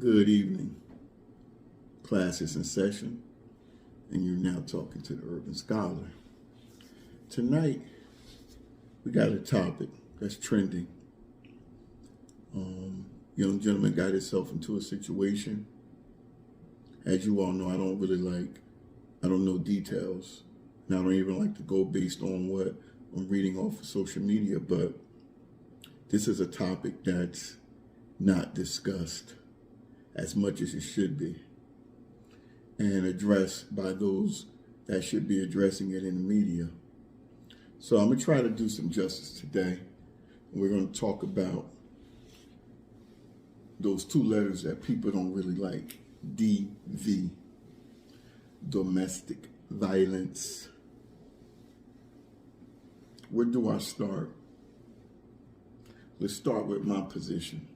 Good evening. Class is in session, and you're now talking to the Urban Scholar. Tonight, we got a topic that's trending. Young gentleman got himself into a situation. As you all know, I don't know details, and I don't even like to go based on what I'm reading off of social media, but this is a topic that's not discussed as much as it should be and addressed by those that should be addressing it in the media. So I'm going to try to do some justice today. We're going to talk about those two letters that people don't really like, DV, domestic violence. Where do I start? Let's start with my position.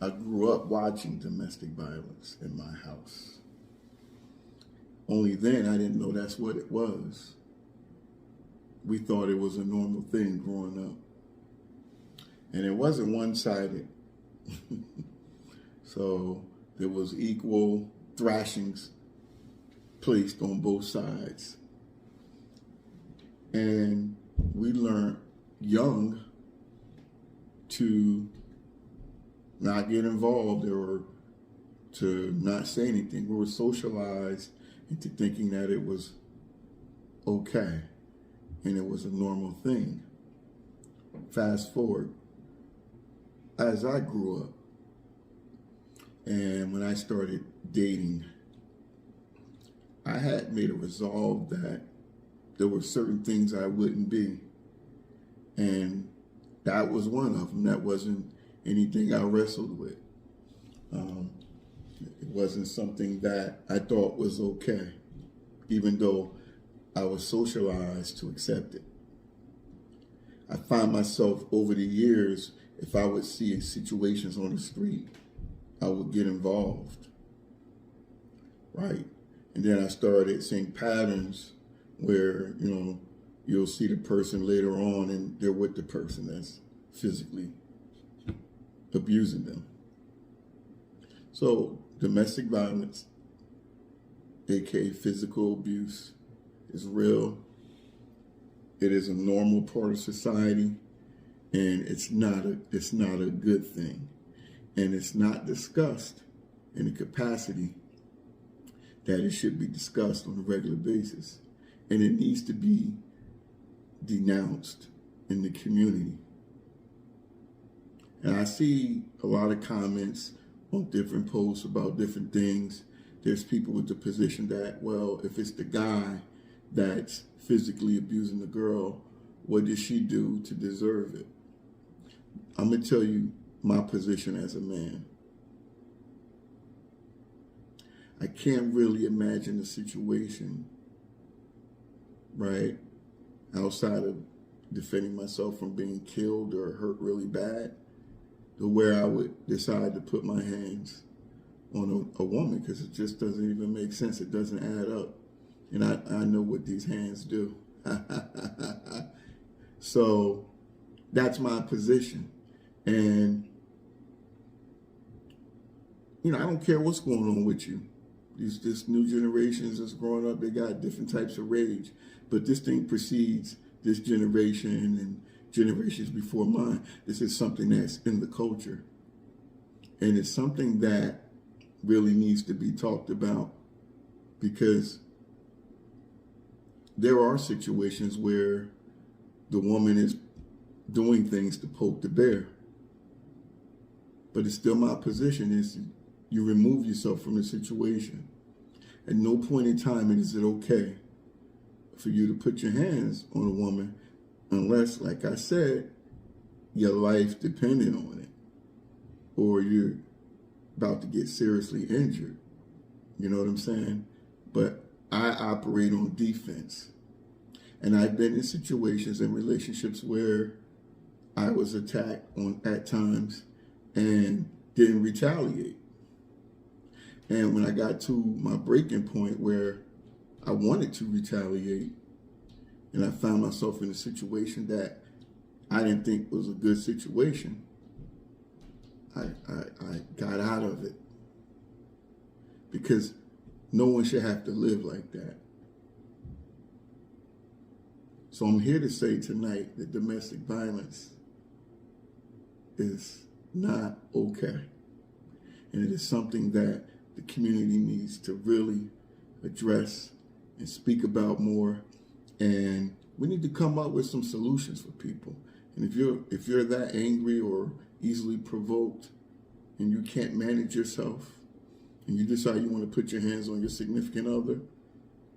I grew up watching domestic violence in my house. Only then I didn't know that's what it was. We thought it was a normal thing growing up. And it wasn't one-sided. So there was equal thrashings placed on both sides. And we learned young to not get involved or to not say anything. We were socialized into thinking that it was okay and it was a normal thing. Fast forward, as I grew up and when I started dating, I had made a resolve that there were certain things I wouldn't be. And that was one of them. That wasn't anything I wrestled with. It wasn't something that I thought was okay, even though I was socialized to accept it. I find myself over the years, if I would see situations on the street, I would get involved, right? And then I started seeing patterns where, you'll see the person later on and they're with the person that's physically abusing them. So domestic violence, aka physical abuse, is real. It is a normal part of society, and it's not a good thing. And it's not discussed in the capacity that it should be discussed on a regular basis. And it needs to be denounced in the community. And I see a lot of comments on different posts about different things. There's people with the position that, well, if it's the guy that's physically abusing the girl, what did she do to deserve it? I'm going to tell you my position as a man. I can't really imagine a situation, right, outside of defending myself from being killed or hurt really bad, to where I would decide to put my hands on a woman, because it just doesn't even make sense. It doesn't add up. And I know what these hands do. So that's my position. And, I don't care what's going on with you. This new generations that's growing up, they got different types of rage. But this thing precedes this generation and generations before mine. This is something that's in the culture. And it's something that really needs to be talked about, because there are situations where the woman is doing things to poke the bear. But it's still my position is you remove yourself from the situation. At no point in time is it okay for you to put your hands on a woman unless, like I said, your life depended on it, or you're about to get seriously injured. You know what I'm saying? But I operate on defense. And I've been in situations and relationships where I was attacked at times and didn't retaliate. And when I got to my breaking point where I wanted to retaliate, and I found myself in a situation that I didn't think was a good situation, I got out of it, because no one should have to live like that. So I'm here to say tonight that domestic violence is not okay. And it is something that the community needs to really address and speak about more. And we need to come up with some solutions for people. And if you're that angry or easily provoked and you can't manage yourself and you decide you want to put your hands on your significant other,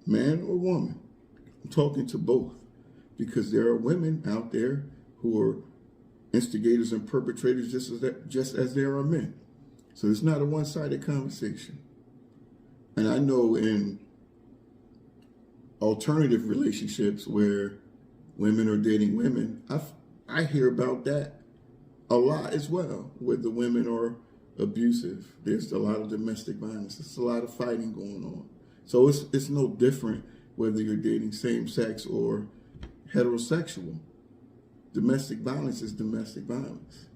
man or woman, I'm talking to both, because there are women out there who are instigators and perpetrators just as there are men. So it's not a one-sided conversation. And I know in alternative relationships where women are dating women, I hear about that a lot as well, where the women are abusive. There's a lot of domestic violence. There's a lot of fighting going on. So it's no different whether you're dating same-sex or heterosexual. Domestic violence is domestic violence,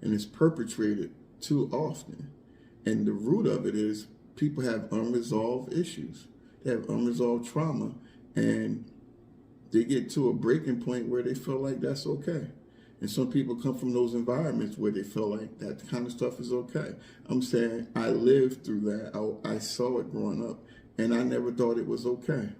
and it's perpetrated too often. And the root of it is people have unresolved issues. They have unresolved trauma, and they get to a breaking point where they feel like that's okay. And some people come from those environments where they feel like that kind of stuff is okay. I'm saying I lived through that. I saw it growing up, and I never thought it was okay.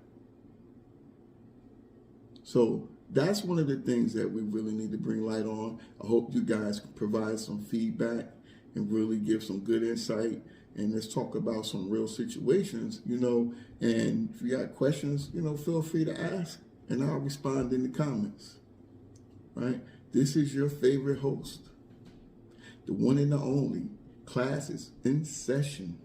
So that's one of the things that we really need to bring light on. I hope you guys can provide some feedback and really give some good insight. And let's talk about some real situations, and if you got questions, feel free to ask, and I'll respond in the comments, right? This is your favorite host, the one and the only. Class is in session.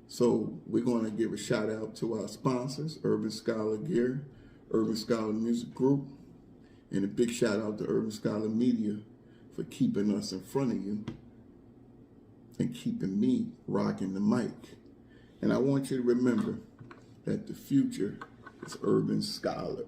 So we're going to give a shout out to our sponsors, Urban Scholar Gear, Urban Scholar Music Group, and a big shout out to Urban Scholar Media for keeping us in front of you and keeping me rocking the mic. And I want you to remember that the future is Urban Scholar.